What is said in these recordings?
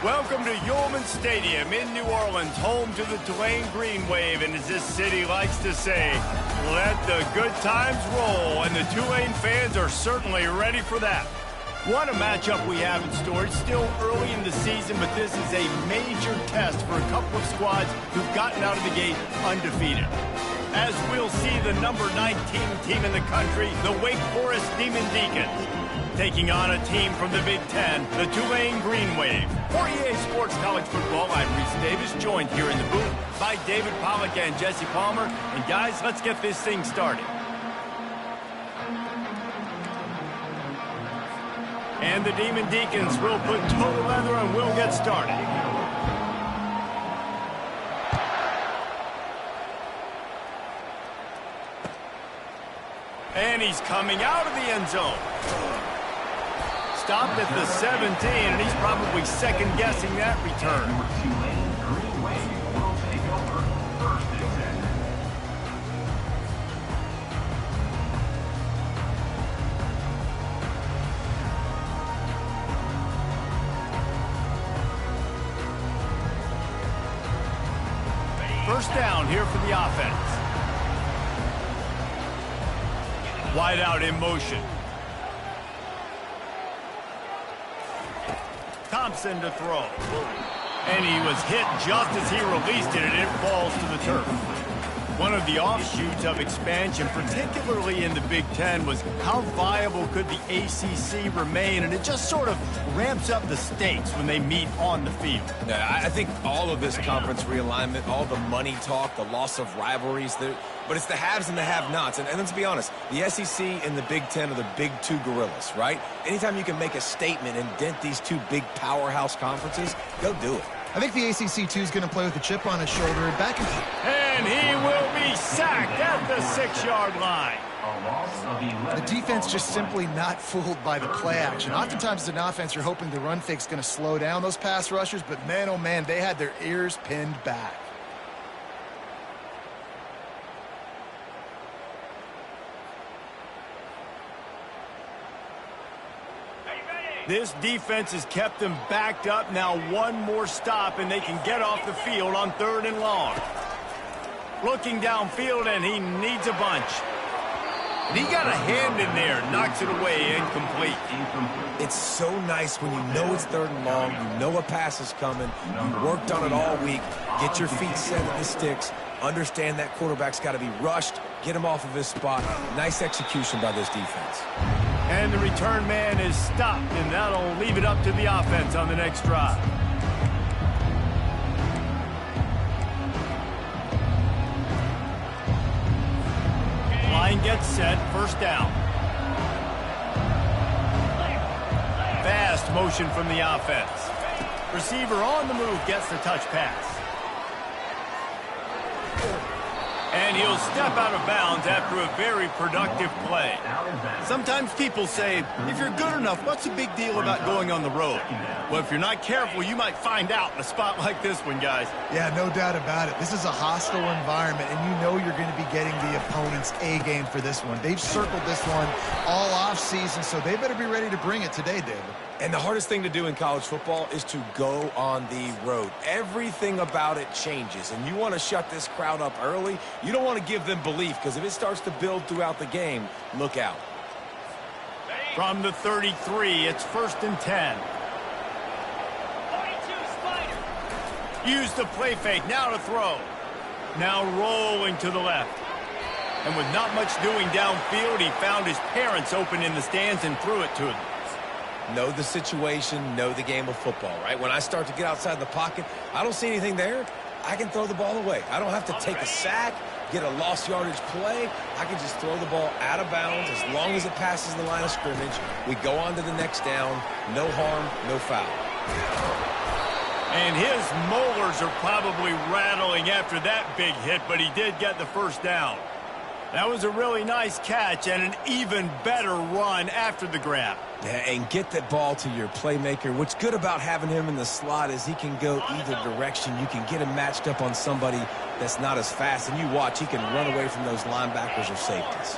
Welcome to Yulman Stadium in New Orleans, home to the Tulane Green Wave, and as this city likes to say, let the good times roll, and the Tulane fans are certainly ready for that. What a matchup we have in store. It's still early in the season, but this is a major test for a couple of squads who've gotten out of the gate undefeated. As we'll see the number 19 team in the country, the Wake Forest Demon Deacons, taking on a team from the Big Ten, the Tulane Green Wave. For EA Sports College Football, I'm Reese Davis, joined here in the booth by David Pollack and Jesse Palmer. And guys, let's get this thing started. And the Demon Deacons will put total leather and we'll get started. And he's coming out of the end zone. Stopped at the 17, and he's probably second-guessing that return. First down here for the offense. Wide out in motion. Thompson to throw. And he was hit just as he released it, and it falls to the turf. One of the offshoots of expansion, particularly in the Big Ten, was how viable could the ACC remain, and it just sort of ramps up the stakes when they meet on the field. Yeah, I think all of this conference realignment, all the money talk, the loss of rivalries, but it's the haves and the have-nots. And let's be honest, the SEC and the Big Ten are the big two gorillas, right? Anytime you can make a statement and dent these two big powerhouse conferences, go do it. I think the ACC, too, is going to play with a chip on his shoulder. And he will be sacked at the 6-yard line. The defense just simply not fooled by the play action. Oftentimes, as an offense, you're hoping the run fake's going to slow down those pass rushers, but man, oh man, they had their ears pinned back. This defense has kept them backed up. Now one more stop, and they can get off the field on 3rd and long. Looking downfield, and he needs a bunch. And he got a hand in there, knocks it away, incomplete. It's so nice when you know it's 3rd and long, you know a pass is coming, you worked on it all week, get your feet set at the sticks, understand that quarterback's got to be rushed, get him off of his spot. Nice execution by this defense. And the return man is stopped, and that'll leave it up to the offense on the next drive. Line gets set, first down. Fast motion from the offense. Receiver on the move gets the touch pass. And he'll step out of bounds after a very productive play. Sometimes people say, if you're good enough, what's the big deal about going on the road? Well, if you're not careful, you might find out in a spot like this one, guys. Yeah, no doubt about it. This is a hostile environment, and you know you're going to be getting the opponent's A-game for this one. They've circled this one all off-season, so they better be ready to bring it today, David. And the hardest thing to do in college football is to go on the road. Everything about it changes, and you want to shut this crowd up early. You don't want to give them belief, because if it starts to build throughout the game, look out. From the 33, it's 1st and 10. Use the play fake, now to throw. Now rolling to the left. And with not much doing downfield, he found his parents open in the stands and threw it to them. Know the situation, know the game of football, right? When I start to get outside the pocket, I don't see anything there, I can throw the ball away. I don't have to take a sack, get a lost yardage play. I can just throw the ball out of bounds as long as it passes the line of scrimmage. We go on to the next down. No harm, no foul. And his molars are probably rattling after that big hit, but he did get the first down. That was a really nice catch and an even better run after the grab. Yeah, and get that ball to your playmaker. What's good about having him in the slot is he can go either direction. You can get him matched up on somebody that's not as fast, and you watch, he can run away from those linebackers or safeties.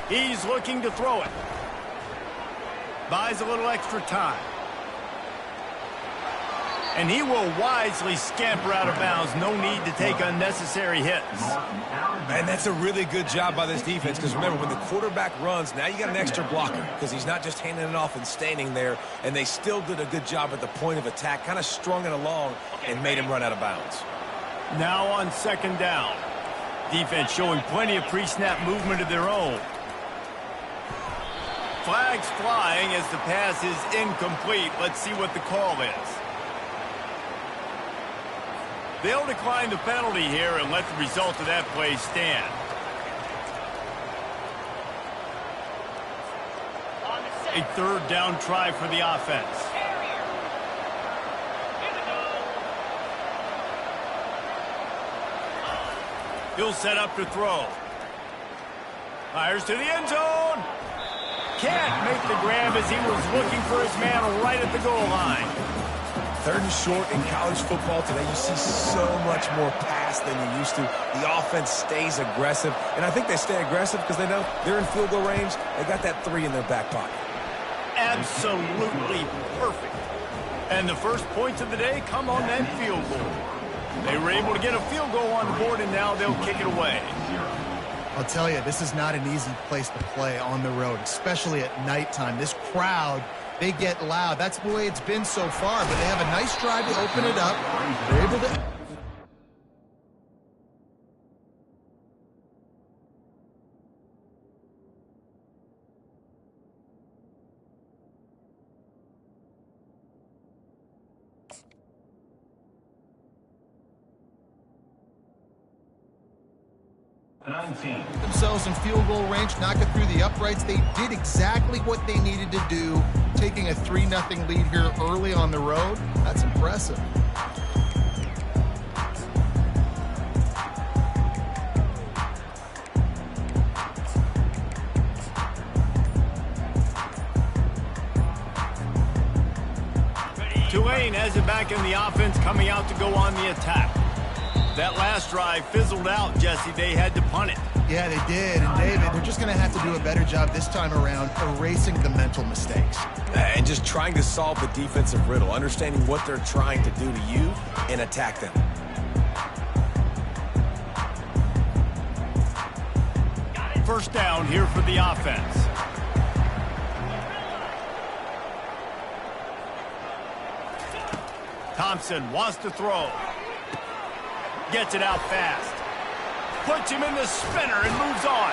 He's looking to throw it. Buys a little extra time. And he will wisely scamper out of bounds. No need to take unnecessary hits. Man, that's a really good job by this defense, because remember, when the quarterback runs, now you got an extra blocker, because he's not just handing it off and standing there, and they still did a good job at the point of attack, kind of strung it along and made him run out of bounds. Now on second down. Defense showing plenty of pre-snap movement of their own. Flags flying as the pass is incomplete. Let's see what the call is. They'll decline the penalty here and let the result of that play stand. A third down try for the offense. He'll set up to throw. Fires to the end zone. Can't make the grab as he was looking for his man right at the goal line. Third and short in college football today, you see so much more pass than you used to. The offense stays aggressive, and I think they stay aggressive because they know they're in field goal range. They got that 3 in their back pocket. Absolutely perfect. And the first points of the day come on that field goal. They were able to get a field goal on the board, and now they'll kick it away. I'll tell you, this is not an easy place to play on the road, especially at nighttime. This crowd, they get loud. That's the way it's been so far, but they have a nice drive to open it up. They're able to... themselves in field goal range, knock it through the uprights. They did exactly what they needed to do, taking a 3-0 lead here early on the road. That's impressive. Tulane has it back in the offense, coming out to go on the attack. That last drive fizzled out, Jesse. They had to punt it. Yeah, they did. And, David, they're just going to have to do a better job this time around erasing the mental mistakes. And just trying to solve the defensive riddle, understanding what they're trying to do to you and attack them. First down here for the offense. Thompson wants to throw. Gets it out fast. Puts him in the spinner and moves on.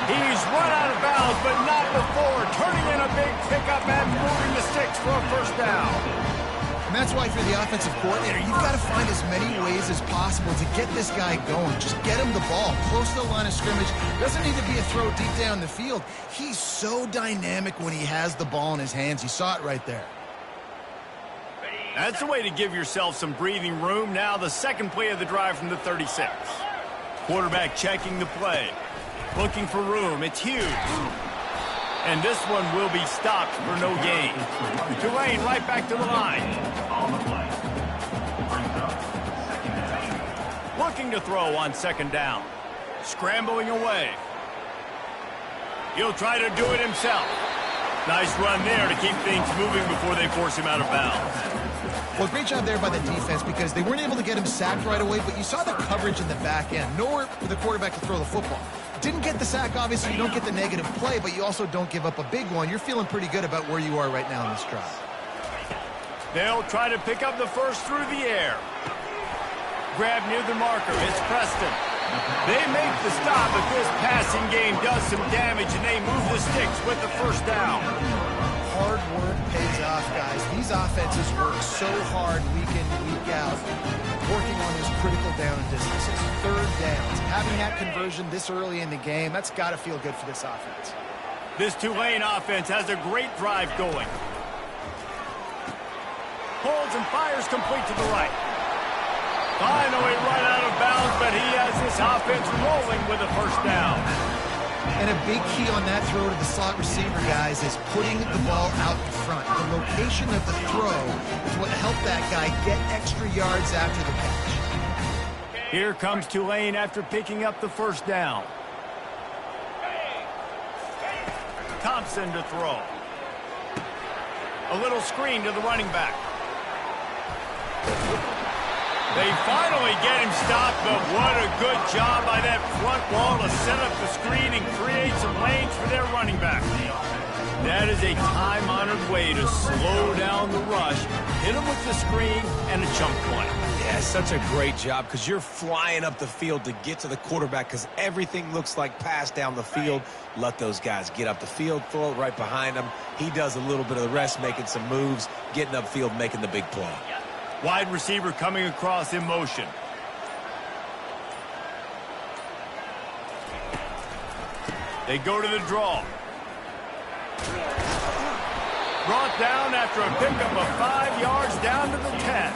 He's run out of bounds, but not before turning in a big pickup and moving the sticks for a first down. And that's why for the offensive coordinator, you've got to find as many ways as possible to get this guy going. Just get him the ball close to the line of scrimmage. Doesn't need to be a throw deep down the field. He's so dynamic when he has the ball in his hands. You saw it right there. That's the way to give yourself some breathing room. Now the second play of the drive from the 36. Quarterback checking the play. Looking for room. It's huge. And this one will be stopped for no gain. Tulane right back to the line. Looking to throw on second down. Scrambling away. He'll try to do it himself. Nice run there to keep things moving before they force him out of bounds. Well, great job there by the defense because they weren't able to get him sacked right away, but you saw the coverage in the back end. Nowhere for the quarterback to throw the football. Didn't get the sack, obviously. You don't get the negative play, but you also don't give up a big one. You're feeling pretty good about where you are right now in this drive. They'll try to pick up the first through the air. Grab near the marker. It's Preston. They make the stop, but this passing game does some damage, and they move the sticks with the first down. Hard work pays off, guys. These offenses work so hard week in, week out, working on those critical down distances, third downs. Having that conversion this early in the game, that's got to feel good for this offense. This Tulane offense has a great drive going. Holds and fires complete to the right. Finally run out of bounds, but he has this offense rolling with a first down. And a big key on that throw to the slot receiver, guys, is putting the ball out in front. The location of the throw is what helped that guy get extra yards after the catch. Here comes Tulane after picking up the first down. Thompson to throw. A little screen to the running back. They finally get him stopped, but what a good job by that front wall to set up the screen and create some lanes for their running back. That is a time-honored way to slow down the rush, hit him with the screen, and a chunk play. Yeah, such a great job because you're flying up the field to get to the quarterback because everything looks like pass down the field. Let those guys get up the field, throw it right behind him. He does a little bit of the rest, making some moves, getting upfield, making the big play. Wide receiver coming across in motion. They go to the draw. Brought down after a pickup of 5 yards down to the 10.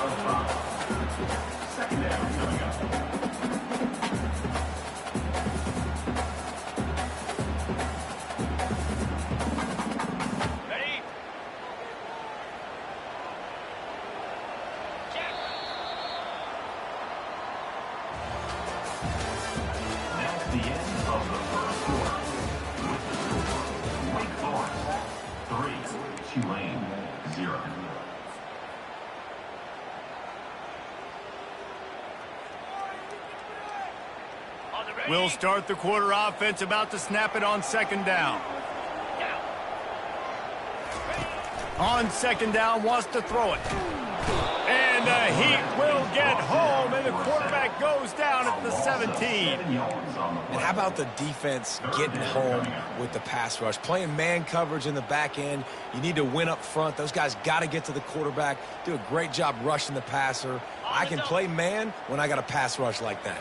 We'll start the quarter offense, about to snap it on second down. On second down, wants to throw it. And the Heat will get home, and the quarterback goes down at the 17. And how about the defense getting home with the pass rush? Playing man coverage in the back end. You need to win up front. Those guys got to get to the quarterback, do a great job rushing the passer. I can play man when I got a pass rush like that.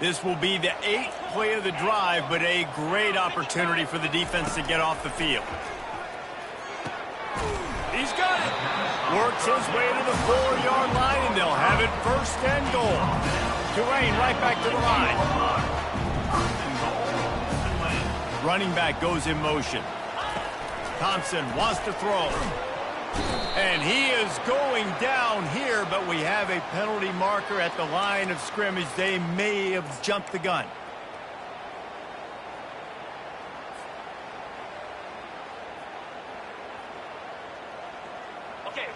This will be the 8th play of the drive, but a great opportunity for the defense to get off the field. He's got it. Works his way to the 4-yard line, and they'll have it first and goal. Tulane right back to the line. Running back goes in motion. Thompson wants to throw. And he is going down here, but we have a penalty marker at the line of scrimmage. They may have jumped the gun.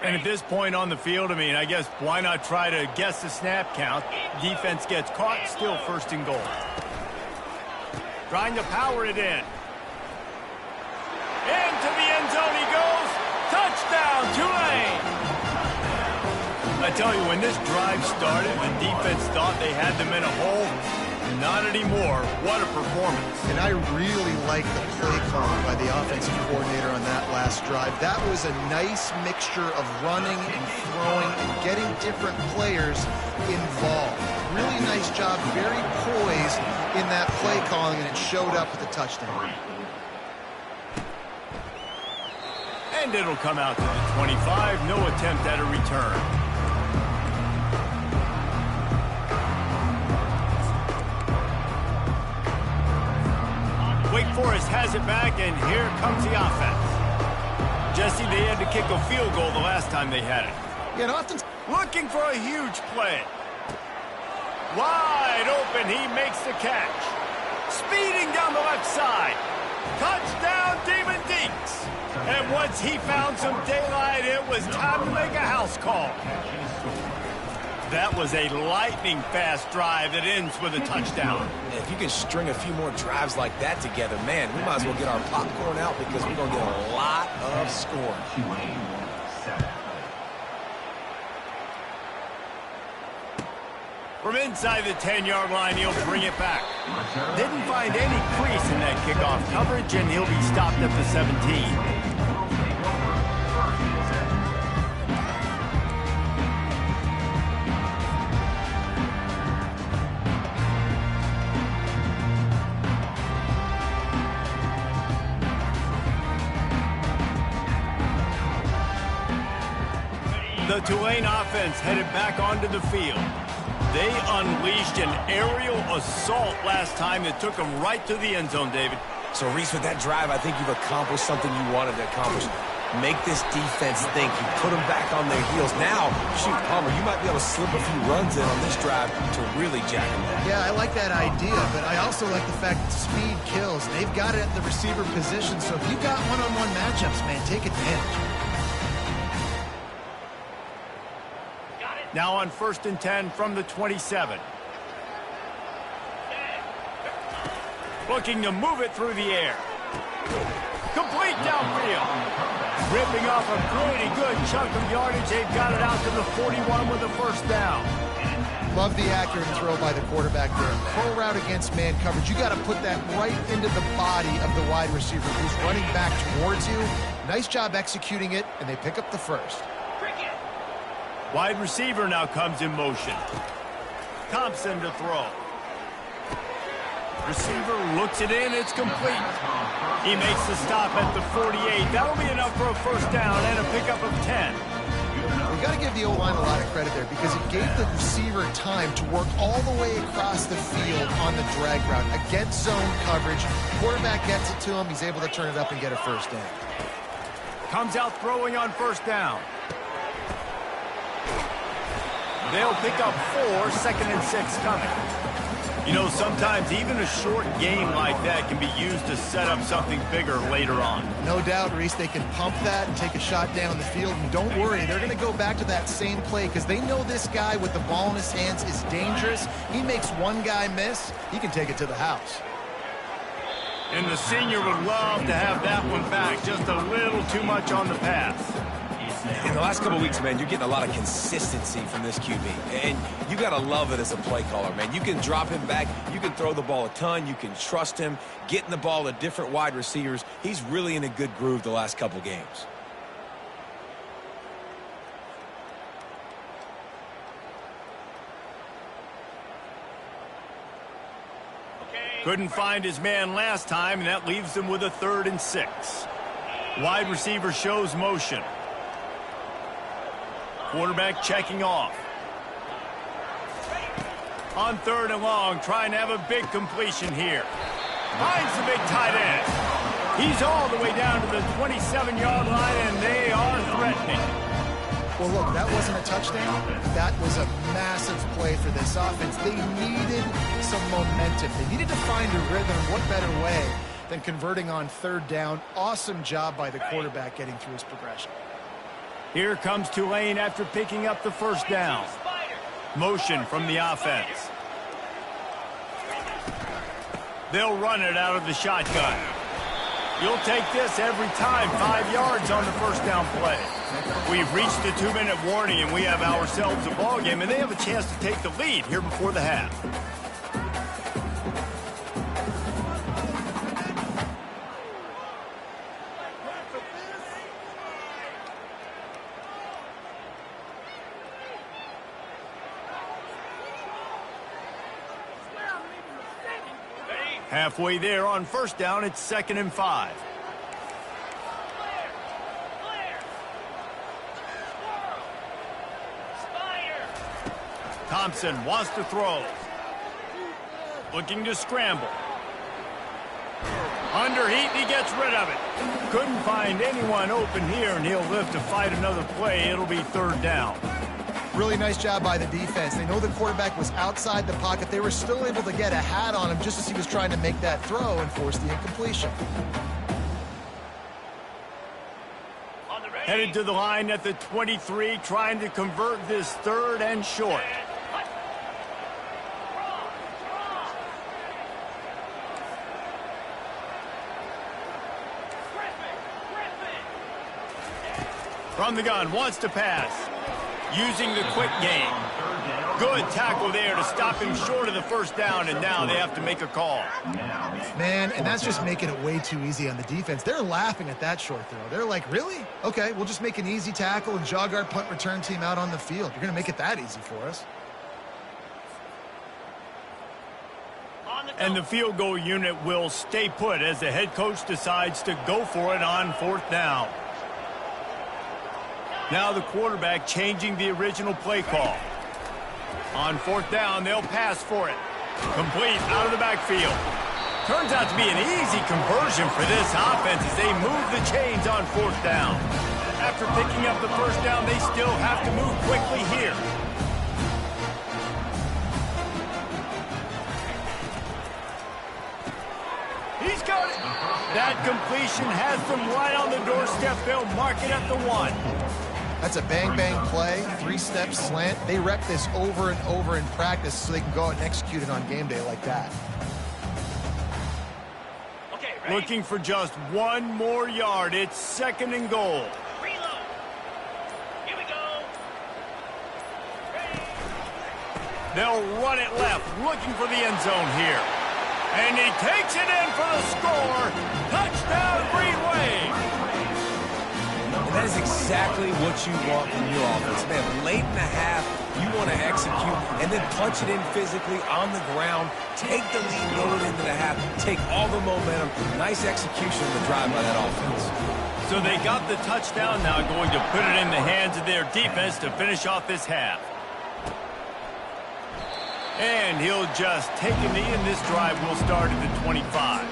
And at this point on the field, I mean, I guess why not try to guess the snap count? Defense gets caught, still first and goal. Trying to power it in. Into the end zone he goes. Touchdown, Tulane! I tell you, when this drive started, the defense thought they had them in a hole. Not anymore. What a performance. And I really like the play calling by the offensive coordinator on that last drive. That was a nice mixture of running and throwing and getting different players involved. Really nice job, very poised in that play calling, and it showed up with the touchdown. And it'll come out to the 25. No attempt at a return. Wake Forest has it back, and here comes the offense. Jesse, they had to kick a field goal the last time they had it. Yeah, often looking for a huge play. Wide open, he makes the catch. Speeding down the left side. Touchdown, Demon Deeks. And once he found some daylight, it was time to make a house call. That was a lightning-fast drive that ends with a touchdown. If you can string a few more drives like that together, man, we might as well get our popcorn out because we're going to get a lot of scoring. From inside the 10-yard line, he'll bring it back. Didn't find any crease in that kickoff coverage, and he'll be stopped at the 17. The Tulane offense headed back onto the field. They unleashed an aerial assault last time that took them right to the end zone, David. So, Reese, with that drive, I think you've accomplished something you wanted to accomplish. Make this defense think. You put them back on their heels. Now, shoot, Palmer, you might be able to slip a few runs in on this drive to really jack them up. Yeah, I like that idea, but I also like the fact that speed kills. They've got it at the receiver position, so if you've got one-on-one matchups, man, take advantage. Now on 1st and 10 from the 27. Looking to move it through the air. Complete downfield. Ripping off a pretty good chunk of yardage. They've got it out to the 41 with a first down. Love the accurate throw by the quarterback there. Pro route against man coverage. You got to put that right into the body of the wide receiver who's running back towards you. Nice job executing it, and they pick up the first. Wide receiver now comes in motion. Thompson to throw. Receiver looks it in. It's complete. He makes the stop at the 48. That'll be enough for a first down and a pickup of 10. We got to give the O-line a lot of credit there because it gave the receiver time to work all the way across the field on the drag route against zone coverage. Quarterback gets it to him. He's able to turn it up and get a first down. Comes out throwing on first down. They'll pick up 4, 2nd and 6 coming. You know, sometimes even a short game like that can be used to set up something bigger later on. No doubt, Reese, they can pump that and take a shot down the field. And don't worry, they're going to go back to that same play because they know this guy with the ball in his hands is dangerous. He makes one guy miss, he can take it to the house. And the senior would love to have that one back. Just a little too much on the pass. In the last couple of weeks, man, you're getting a lot of consistency from this QB. And you got to love it as a play caller, man. You can drop him back. You can throw the ball a ton. You can trust him, getting the ball to different wide receivers. He's really in a good groove the last couple games. Couldn't find his man last time, and that leaves him with a 3rd and 6. Wide receiver shows motion. Quarterback checking off. On 3rd and long, trying to have a big completion here. Finds the big tight end. He's all the way down to the 27-yard line, and they are threatening. Well, look, that wasn't a touchdown. That was a massive play for this offense. They needed some momentum. They needed to find a rhythm. What better way than converting on 3rd down? Awesome job by the quarterback getting through his progression. Here comes Tulane after picking up the first down. Motion from the offense. They'll run it out of the shotgun. You'll take this every time. 5 yards on the first down play. We've reached the 2-minute warning, and we have ourselves a ball game, and they have a chance to take the lead here before the half. Halfway there on first down, it's 2nd and 5. Thompson wants to throw. Looking to scramble. Under heat, he gets rid of it. Couldn't find anyone open here, and he'll live to fight another play. It'll be 3rd down. Really nice job by the defense. They know the quarterback was outside the pocket. They were still able to get a hat on him just as he was trying to make that throw and force the incompletion. Headed to the line at the 23, trying to convert this 3rd and short. From the gun, wants to pass. Using the quick game. Good tackle there to stop him short of the first down, and now they have to make a call. Man, and that's just making it way too easy on the defense. They're laughing at that short throw. They're like, really? Okay, we'll just make an easy tackle and jog our punt return team out on the field. You're going to make it that easy for us. And the field goal unit will stay put as the head coach decides to go for it on 4th down. Now the quarterback changing the original play call. On 4th down, they'll pass for it. Complete out of the backfield. Turns out to be an easy conversion for this offense as they move the chains on 4th down. After picking up the first down, they still have to move quickly here. He's got it. That completion has them right on the doorstep. They'll mark it at the 1. That's a bang-bang play, three-step slant. They rep this over and over in practice so they can go out and execute it on game day like that. Okay, looking for just one more yard. It's 2nd and goal. Reload. Here we go. They'll run it left, looking for the end zone here. And he takes it in for the score. Touchdown, Green Wave. And that is exactly what you want from your offense. Man, late in the half, you want to execute and then punch it in physically on the ground, take the lead going into the half, take all the momentum. Nice execution of the drive by that offense. So they got the touchdown, now going to put it in the hands of their defense to finish off this half. And he'll just take a knee, and this drive will start at the 25.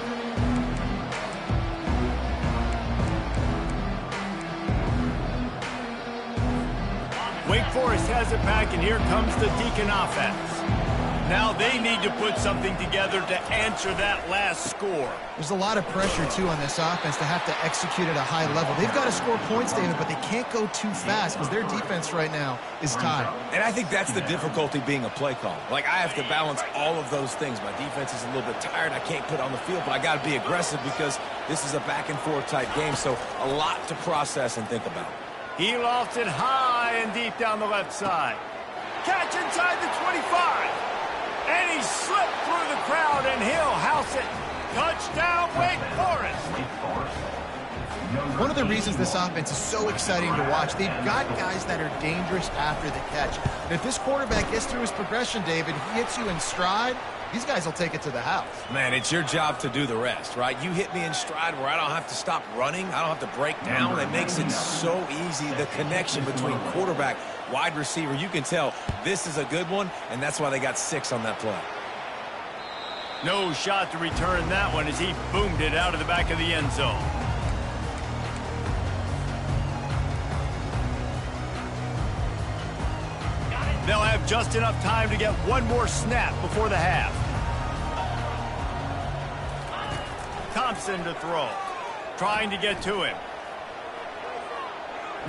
Wake Forest has it back, and here comes the Deacon offense. Now they need to put something together to answer that last score. There's a lot of pressure, too, on this offense to have to execute at a high level. They've got to score points, David, but they can't go too fast because their defense right now is tied. And I think that's the difficulty being a play call. Like, I have to balance all of those things. My defense is a little bit tired. I can't put it on the field, but I got to be aggressive because this is a back-and-forth type game, so a lot to process and think about. He lofts it high and deep down the left side. Catch inside the 25. And he slipped through the crowd, and he'll house it. Touchdown, Wake Forest. One of the reasons this offense is so exciting to watch, they've got guys that are dangerous after the catch. And if this quarterback gets through his progression, David, he hits you in stride, these guys will take it to the house. Man, it's your job to do the rest, right? You hit me in stride where I don't have to stop running. I don't have to break down. It makes it so easy, the connection between quarterback, wide receiver. You can tell this is a good one, and that's why they got 6 on that play. No shot to return that one as he boomed it out of the back of the end zone. They'll have just enough time to get one more snap before the half. Thompson to throw. Trying to get to him.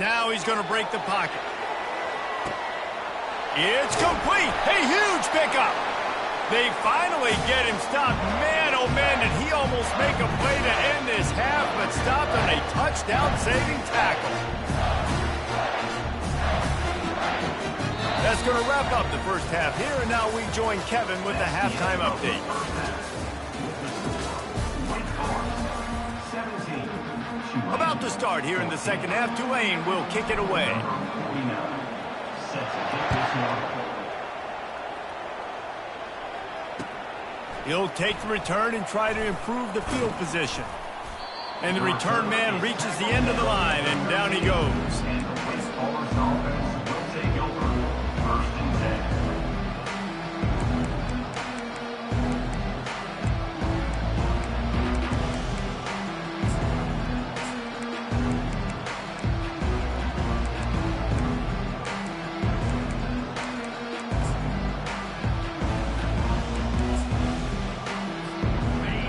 Now he's going to break the pocket. It's complete. A huge pickup. They finally get him stopped. Man, oh man, did he almost make a play to end this half, but stopped on a touchdown-saving tackle. That's going to wrap up the first half here, and now we join Kevin with the halftime update. About to start here in the second half, Tulane will kick it away. He'll take the return and try to improve the field position. And the return man reaches the end of the line, and down he goes.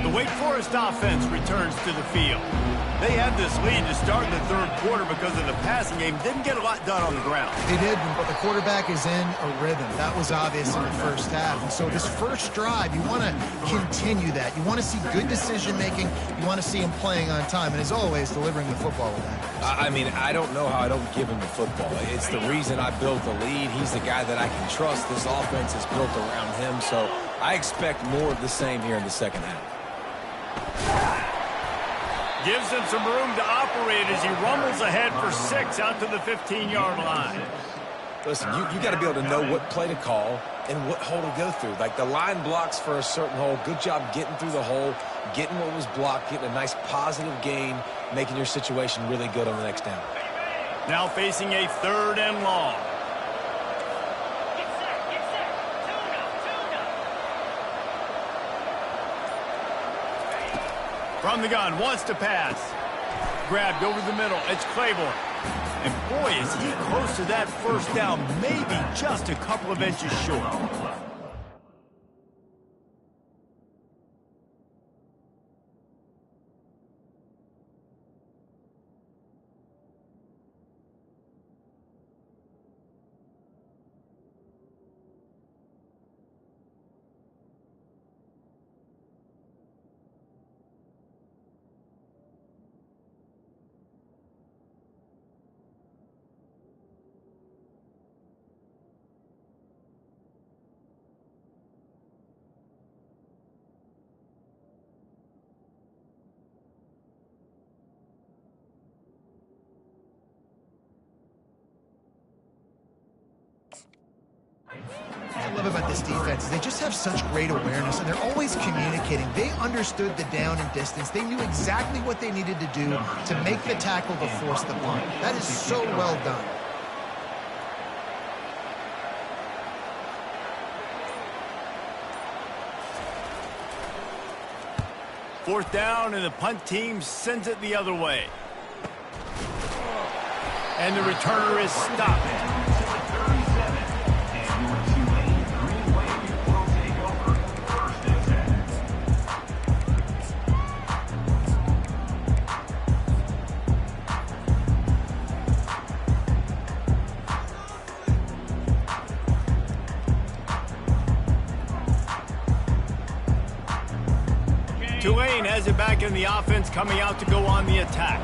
The Wake Forest offense returns to the field. They had this lead to start in the third quarter because of the passing game. Didn't get a lot done on the ground. They did, but the quarterback is in a rhythm. That was obvious in the first half. And so this first drive, you want to continue that. You want to see good decision-making. You want to see him playing on time. And as always, delivering the football with that. I mean, I don't know how I don't give him the football. It's the reason I built the lead. He's the guy that I can trust. This offense is built around him. So I expect more of the same here in the second half. Gives him some room to operate as he rumbles ahead for 6 out to the 15-yard line. Listen, you got to be able to know what play to call and what hole to go through. Like the line blocks for a certain hole. Good job getting through the hole, getting what was blocked, getting a nice positive gain, making your situation really good on the next down. Now facing a 3rd and long. From the gun, wants to pass. Grabbed over the middle. It's Claiborne. And boy, is he close to that first down. Maybe just a couple of inches short. love about this defense is they just have such great awareness, and they're always communicating. They understood the down and distance. They knew exactly what they needed to do to make the tackle to force the punt. That is so well done. Fourth down, and the punt team sends it the other way. And the returner is stopped. Tulane has it back in the offense, coming out to go on the attack.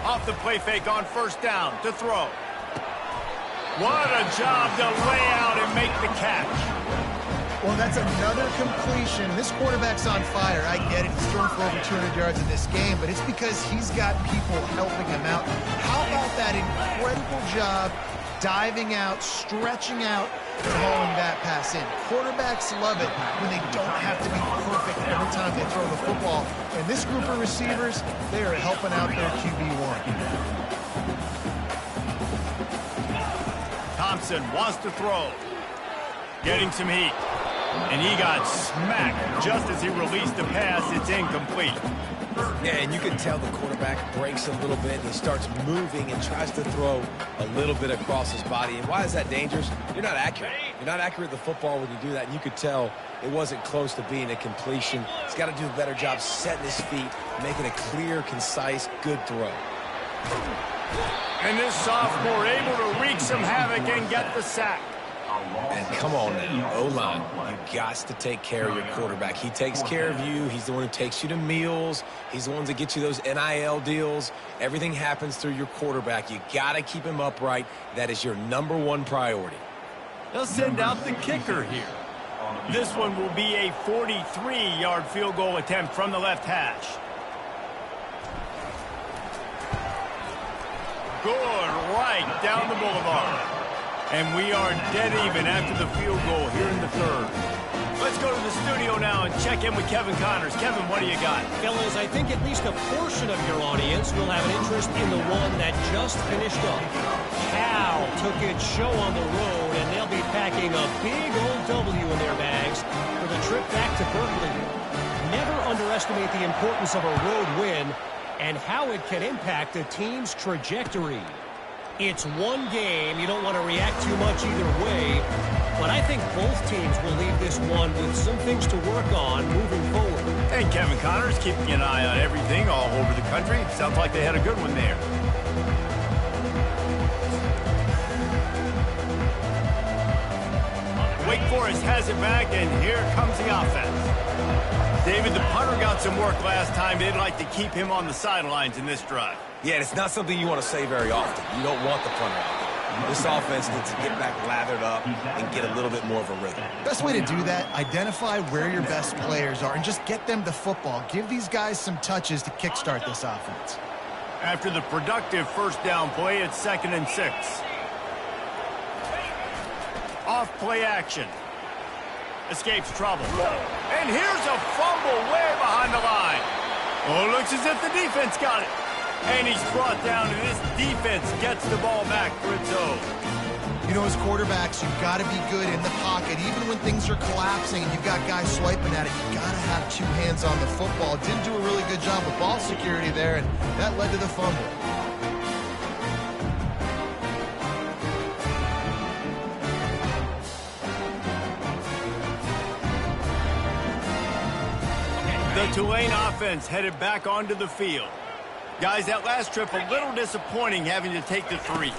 Off the play fake on first down to throw. What a job to lay out and make the catch. Well, that's another completion. This quarterback's on fire. I get it. He's thrown for over 200 yards in this game, but it's because he's got people helping him out. How about that incredible job diving out, stretching out, and hauling that pass in? Quarterbacks love it when they don't have to be perfect every time they throw the football. And this group of receivers, they are helping out their QB1. Thompson wants to throw. Getting some heat. And he got smacked just as he released the pass. It's incomplete. Yeah, and you can tell the quarterback breaks a little bit. He starts moving and tries to throw a little bit across his body. And why is that dangerous? You're not accurate. You're not accurate with the football when you do that. And you could tell it wasn't close to being a completion. He's got to do a better job setting his feet, making a clear, concise, good throw. And this sophomore able to wreak some havoc and get the sack. And come on now, O-line, you got to take care of your quarterback. He takes care of you. He's the one who takes you to meals. He's the one that gets you those NIL deals. Everything happens through your quarterback. You got to keep him upright. That is your #1 priority. They'll send out the kicker here. This one will be a 43-yard field goal attempt from the left hash. Good right down the boulevard. And we are dead even after the field goal here in the third. Let's go to the studio now and check in with Kevin Connors. Kevin, what do you got? Fellas, I think at least a portion of your audience will have an interest in the one that just finished up. Cal took its show on the road, and they'll be packing a big old W in their bags for the trip back to Berkeley. Never underestimate the importance of a road win and how it can impact a team's trajectory. It's one game. You don't want to react too much either way. But I think both teams will leave this one with some things to work on moving forward. And Kevin Connors keeping an eye on everything all over the country. Sounds like they had a good one there. Wake Forest has it back, and here comes the offense. David, the punter got some work last time. They'd like to keep him on the sidelines in this drive. Yeah, it's not something you want to say very often. You don't want the punter out there. This offense needs to get back lathered up and get a little bit more of a rhythm. Best way to do that, identify where your best players are and just get them the football. Give these guys some touches to kickstart this offense. After the productive first down play, it's 2nd and 6. Off play action. Escapes trouble. And here's a fumble way behind the line. Oh, looks as if the defense got it. And he's brought down, and this defense gets the ball back for its own. You know, as quarterbacks, you've got to be good in the pocket. Even when things are collapsing and you've got guys swiping at it, you've got to have 2 hands on the football. Didn't do a really good job with ball security there, and that led to the fumble. The Tulane offense headed back onto the field. Guys, that last trip, a little disappointing having to take the 3.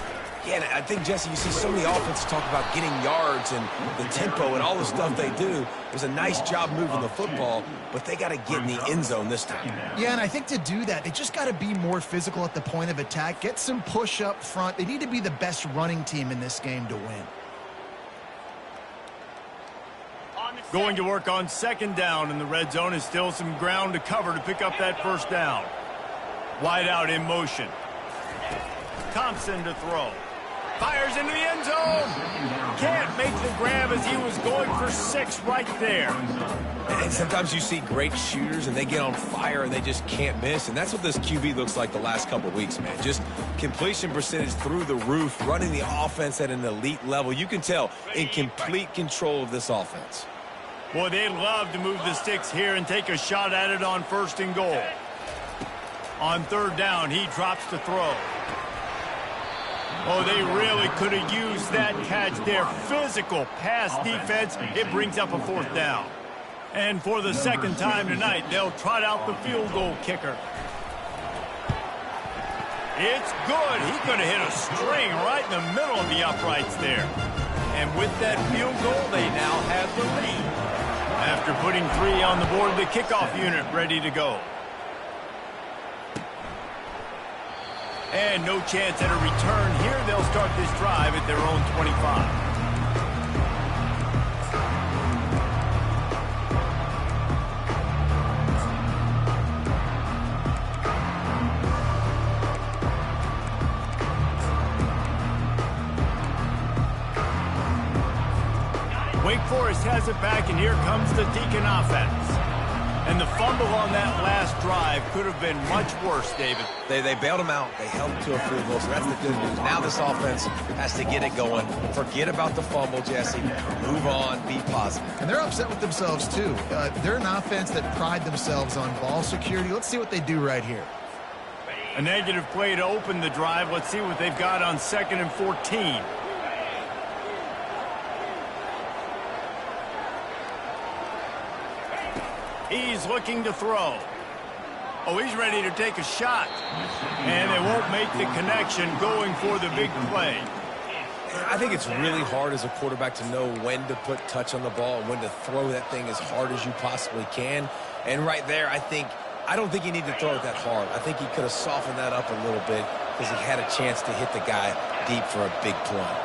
Yeah, and I think, Jesse, you see so many offenses talk about getting yards and the tempo and all the stuff they do. It was a nice job moving the football, but they got to get in the end zone this time. Yeah, and I think to do that, they just got to be more physical at the point of attack, get some push up front. They need to be the best running team in this game to win. Going to work on 2nd down, and the red zone is still some ground to cover to pick up that first down. Wide out in motion. Thompson to throw. Fires into the end zone. Can't make the grab as he was going for 6 right there. And sometimes you see great shooters, and they get on fire, and they just can't miss. And that's what this QB looks like the last couple of weeks, man. Just completion percentage through the roof, running the offense at an elite level. You can tell in complete control of this offense. Boy, they'd love to move the sticks here and take a shot at it on 1st and goal. On 3rd down, he drops to throw. Oh, they really could have used that catch there. Physical pass defense. It brings up a 4th down. And for the 2nd time tonight, they'll trot out the field goal kicker. It's good. He could have hit a string right in the middle of the uprights there. And with that field goal, they now have the lead. After putting 3 on the board, the kickoff unit ready to go. And no chance at a return here. They'll start this drive at their own 25. Wake Forest has it back, and here comes the Deacon offense. And the fumble on that last drive could have been much worse, David. They bailed him out. They held him to a field goal, so that's the good news. Now this offense has to get it going. Forget about the fumble, Jesse. Move on. Be positive. And they're upset with themselves, too. They're an offense that pride themselves on ball security. Let's see what they do right here. A negative play to open the drive. Let's see what they've got on 2nd and 14. He's looking to throw. Oh, he's ready to take a shot. And they won't make the connection going for the big play. I think it's really hard as a quarterback to know when to put touch on the ball and when to throw that thing as hard as you possibly can. And right there, I don't think he needed to throw it that hard. I think he could have softened that up a little bit because he had a chance to hit the guy deep for a big play.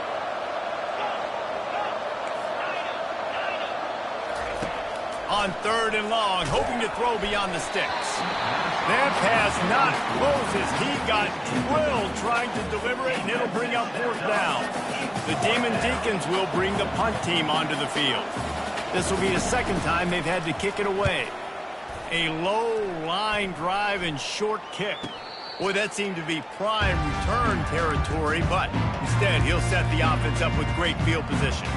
On 3rd and long, hoping to throw beyond the sticks. That pass not close as he got drilled trying to deliver it, and it'll bring up 4th down. The Demon Deacons will bring the punt team onto the field. This will be the 2nd time they've had to kick it away. A low line drive and short kick. Boy, that seemed to be prime return territory, but instead he'll set the offense up with great field position.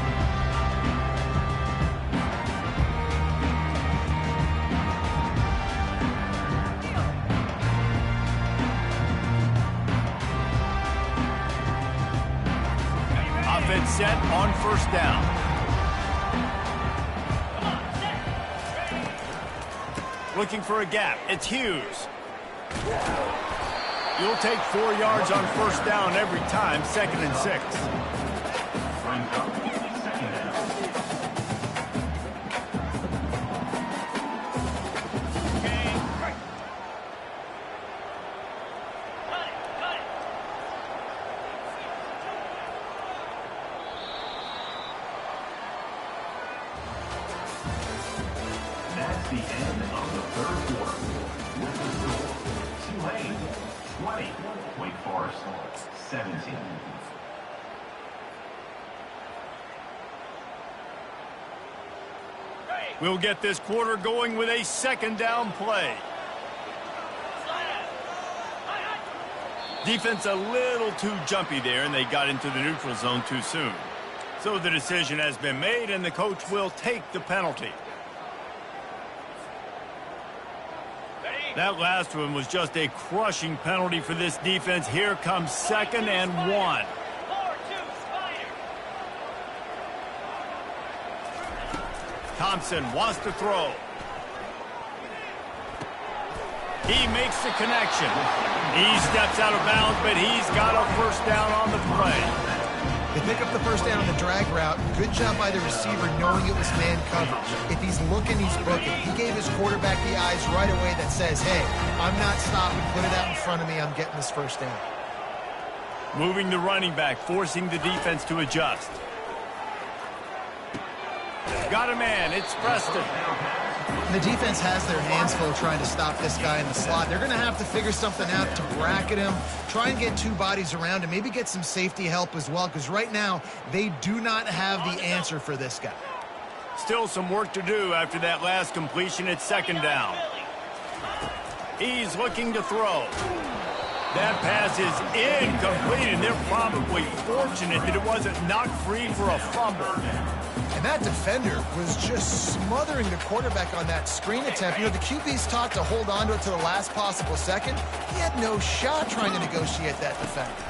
Offense set on 1st down. Looking for a gap. It's Hughes. You'll take 4 yards on 1st down every time, 2nd and 6. That's the end of the 3rd quarter. With the score, Tulane 20, Wake Forest 17. We'll get this quarter going with a 2nd down play. Defense a little too jumpy there, and they got into the neutral zone too soon. So the decision has been made, and the coach will take the penalty. That last one was just a crushing penalty for this defense. Here comes 2nd and 1. Thompson wants to throw. He makes the connection. He steps out of bounds, but he's got a 1st down on the play. They pick up the 1st down on the drag route. Good job by the receiver knowing it was man coverage. If he's looking, he's booking. He gave his quarterback the eyes right away that says, hey, I'm not stopping. Put it out in front of me. I'm getting this 1st down. Moving the running back, forcing the defense to adjust. Got a man. It's Preston. The defense has their hands full trying to stop this guy in the slot. They're going to have to figure something out to bracket him, try and get two bodies around him, maybe get some safety help as well, because right now they do not have the answer for this guy. Still some work to do after that last completion at second down. He's looking to throw. That pass is incomplete, and they're probably fortunate that it wasn't knocked free for a fumble. And that defender was just smothering the quarterback on that screen attempt. You know, the QB's taught to hold on to it to the last possible second. He had no shot trying to negotiate that defender.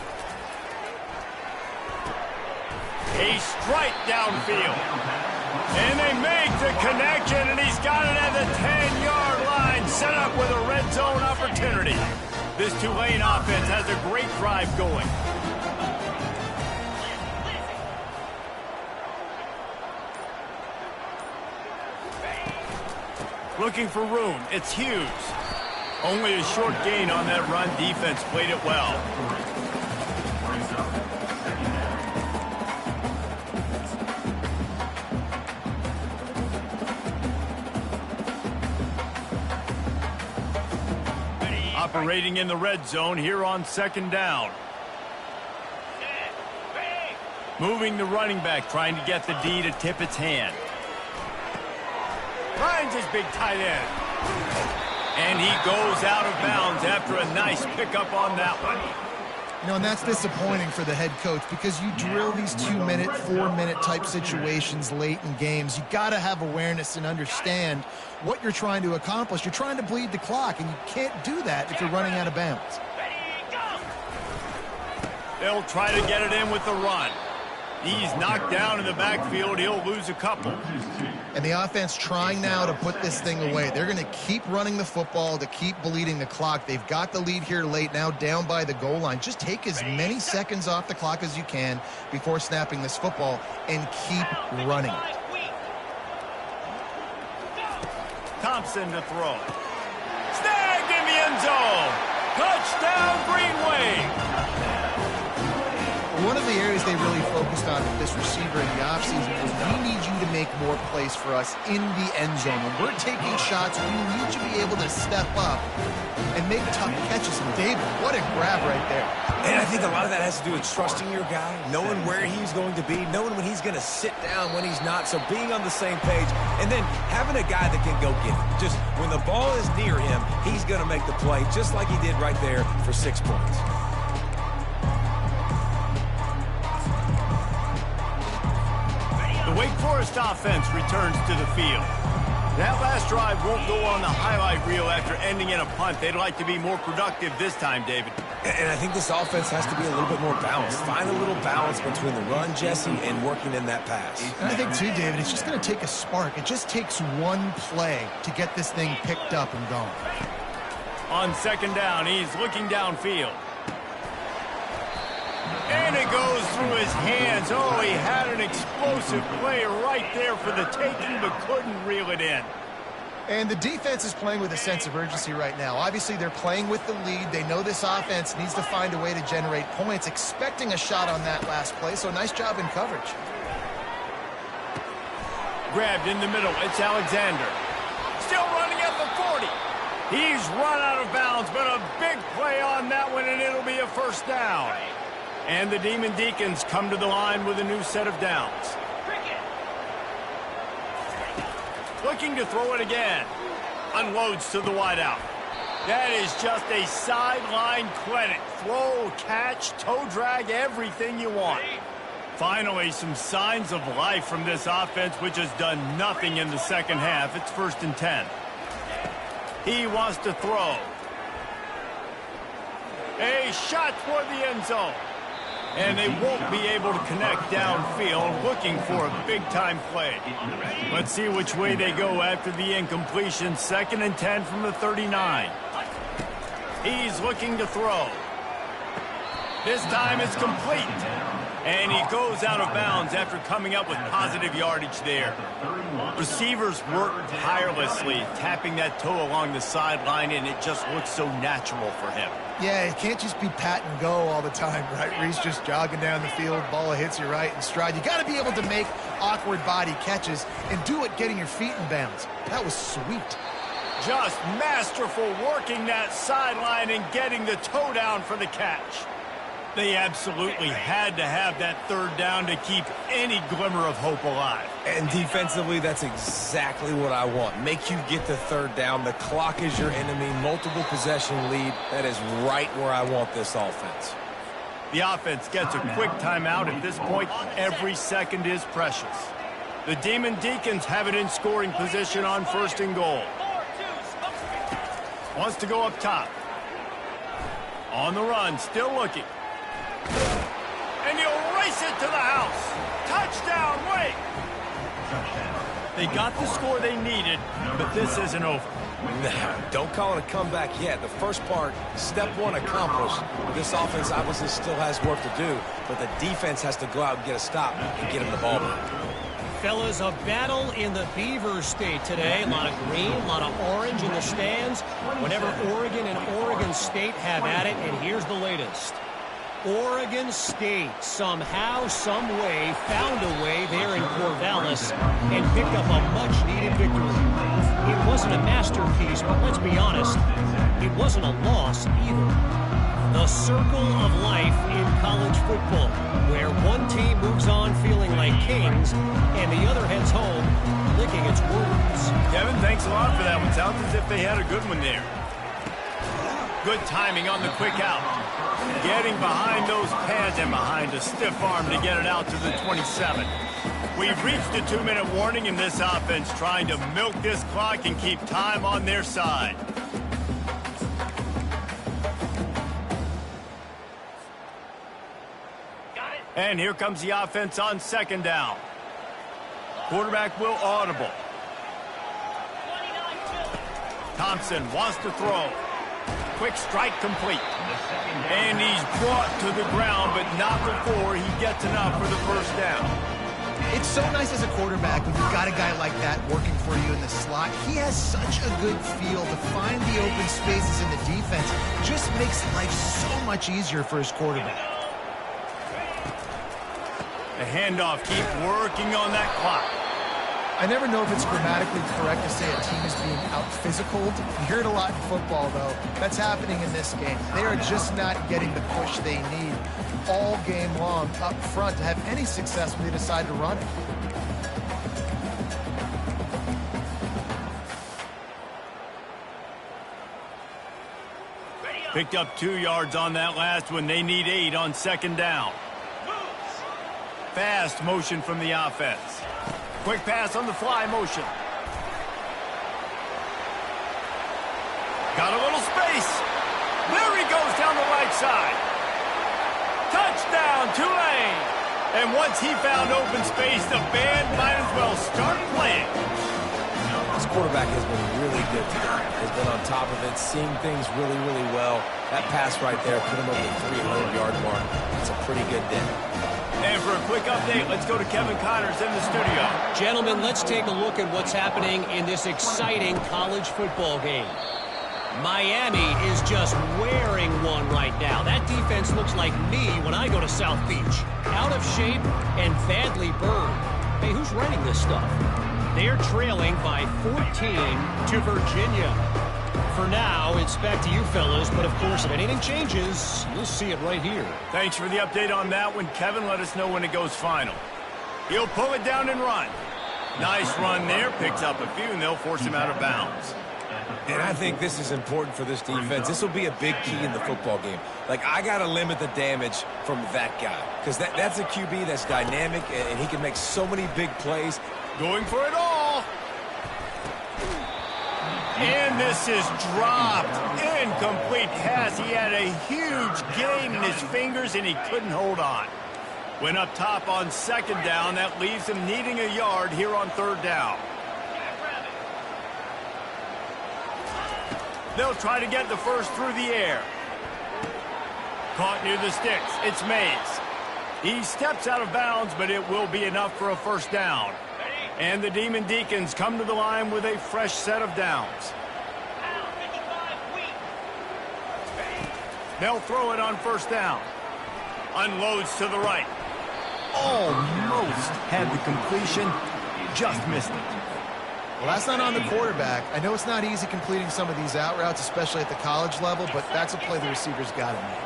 A strike downfield. And they make the connection, and he's got it at the 10-yard line, set up with a red zone opportunity. This Tulane offense has a great drive going. Looking for room. It's Hughes. Only a short gain on that run. Defense played it well. Operating in the red zone here on second down. Moving the running back, trying to get the D to tip its hand. Finds his big tight end. And he goes out of bounds after a nice pickup on that one. You know, and that's disappointing for the head coach because you drill these 2-minute, 4-minute type situations late in games. You got to have awareness and understand what you're trying to accomplish. You're trying to bleed the clock, and you can't do that if you're running out of bounds. They'll try to get it in with the run. He's knocked down in the backfield. He'll lose a couple. And the offense trying now to put this thing away. They're going to keep running the football to keep bleeding the clock. They've got the lead here late, now down by the goal line. Just take as many seconds off the clock as you can before snapping this football and keep running it. Thompson to throw. Snagged in the end zone. Touchdown, Green Wave. One of the areas they really focused on with this receiver in the offseason was we need you to make more plays for us in the end zone. When we're taking shots, we need you to be able to step up and make tough catches. And David, what a grab right there. And I think a lot of that has to do with trusting your guy, knowing where he's going to be, knowing when he's going to sit down, when he's not. So being on the same page, and then having a guy that can go get it. Just when the ball is near him, he's going to make the play, just like he did right there for 6 points. The Wake Forest offense returns to the field. That last drive won't go on the highlight reel after ending in a punt. They'd like to be more productive this time, David. And I think this offense has to be a little bit more balanced. Find a little balance between the run, Jesse, and working in that pass. And I think, too, David, it's just going to take a spark. It just takes one play to get this thing picked up and going. On second down, he's looking downfield. And it goes through his hands. Oh, he had an explosive play right there for the taking, but couldn't reel it in. And the defense is playing with a sense of urgency right now. Obviously, they're playing with the lead. They know this offense needs to find a way to generate points, expecting a shot on that last play. So nice job in coverage. Grabbed in the middle. It's Alexander. Still running at the 40. He's run out of bounds, but a big play on that one, and it'll be a first down. And the Demon Deacons come to the line with a new set of downs. Looking to throw it again. Unloads to the wideout. That is just a sideline clinic. Throw, catch, toe drag, everything you want. Finally, some signs of life from this offense, which has done nothing in the second half. It's 1st and 10. He wants to throw. A shot toward the end zone. And they won't be able to connect downfield, looking for a big-time play. Let's see which way they go after the incompletion. 2nd and 10 from the 39. He's looking to throw. This time it's complete. And he goes out of bounds after coming up with positive yardage there. Receivers work tirelessly, tapping that toe along the sideline, and it just looks so natural for him. Yeah, it can't just be pat and go all the time, right? Reese just jogging down the field, ball hits you right in stride. You got to be able to make awkward body catches and do it getting your feet in bounds. That was sweet. Just masterful working that sideline and getting the toe down for the catch. They absolutely had to have that third down to keep any glimmer of hope alive. And defensively, that's exactly what I want. Make you get the third down. The clock is your enemy. Multiple possession lead. That is right where I want this offense. The offense gets a quick timeout. At this point, every second is precious. The Demon Deacons have it in scoring position on 1st and goal. Wants to go up top. On the run, still looking. And he'll race it to the house. Touchdown, Wake! They got the score they needed, but this isn't over. Don't call it a comeback yet. The first part, step one accomplished. This offense obviously still has work to do, but the defense has to go out and get a stop and get him the ball back. Fellas, a battle in the Beaver State today. A lot of green, a lot of orange in the stands. Whenever Oregon and Oregon State have at it, and here's the latest. Oregon State somehow, some way, found a way there in Corvallis and picked up a much-needed victory. It wasn't a masterpiece, but let's be honest, it wasn't a loss either. The circle of life in college football, where one team moves on feeling like kings and the other heads home licking its wounds. Kevin, thanks a lot for that one. Sounds as if they had a good one there. Good timing on the quick out. Getting behind those pads and behind a stiff arm to get it out to the 27. We've reached a 2-minute warning in this offense, trying to milk this clock and keep time on their side. And here comes the offense on 2nd down. Quarterback will audible. Thompson wants to throw. Quick strike complete. And he's brought to the ground, but not before he gets enough for the 1st down. It's so nice as a quarterback when you've got a guy like that working for you in the slot. He has such a good feel to find the open spaces in the defense. Just makes life so much easier for his quarterback. The handoff, keep working on that clock. I never know if it's grammatically correct to say a team is being out-physicaled. You hear it a lot in football, though. That's happening in this game. They are just not getting the push they need all game long up front to have any success when they decide to run it. Picked up 2 yards on that last one. They need 8 on 2nd down. Fast motion from the offense. Quick pass on the fly motion. Got a little space. There he goes down the right side. Touchdown, Tulane. And once he found open space, the band might as well start playing. This quarterback has been really good today. Has been on top of it, seeing things really, really well. That pass right there put him over the 300-yard mark. It's a pretty good day. And for a quick update, let's go to Kevin Connors in the studio. Gentlemen, let's take a look at what's happening in this exciting college football game. Miami is just wearing one right now. That defense looks like me when I go to South Beach. Out of shape and badly burned. Hey, who's running this stuff? They're trailing by 14 to Virginia. For now, it's back to you fellas, but of course, if anything changes, you'll see it right here. Thanks for the update on that one. Kevin, let us know when it goes final. He'll pull it down and run. Nice run there. Picks up a few, and they'll force him out of bounds. And I think this is important for this defense. This will be a big key in the football game. Like, I got to limit the damage from that guy. Because that's a QB that's dynamic, and he can make so many big plays. Going for it all. And this is dropped. Incomplete pass. He had a huge gain in his fingers, and he couldn't hold on. Went up top on 2nd down. That leaves him needing a yard here on 3rd down. They'll try to get the first through the air. Caught near the sticks. It's Mays. He steps out of bounds, but it will be enough for a first down. And the Demon Deacons come to the line with a fresh set of downs. They'll throw it on first down. Unloads to the right. Almost had the completion, just missed it. Well, that's not on the quarterback. I know it's not easy completing some of these out routes, especially at the college level, but that's a play the receiver's got to make.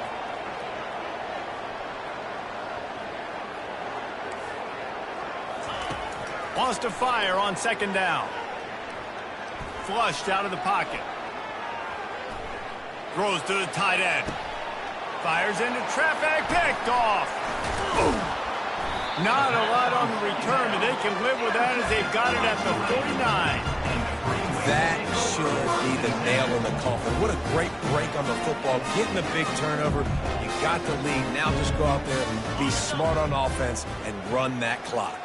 Wants to fire on second down. Flushed out of the pocket. Throws to the tight end. Fires into traffic. Picked off. Boom. Not a lot on the return, but they can live with that as they've got it at the 49. That should be the nail in the coffin. What a great break on the football. Getting the big turnover. You got the lead. Now just go out there, be smart on offense, and run that clock.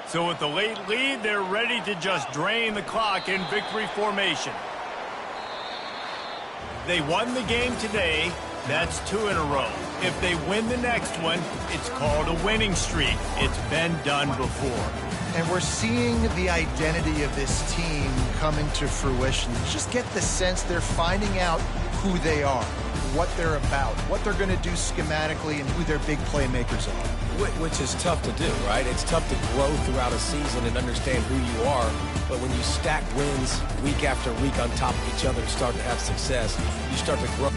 So with the late lead, they're ready to just drain the clock in victory formation. They won the game today. That's 2 in a row. If they win the next one, it's called a winning streak. It's been done before. And we're seeing the identity of this team coming to fruition. Just get the sense they're finding out who they are, what they're about, what they're going to do schematically, and who their big playmakers are. Which is tough to do, right? It's tough to grow throughout a season and understand who you are. But when you stack wins week after week on top of each other and start to have success, you start to grow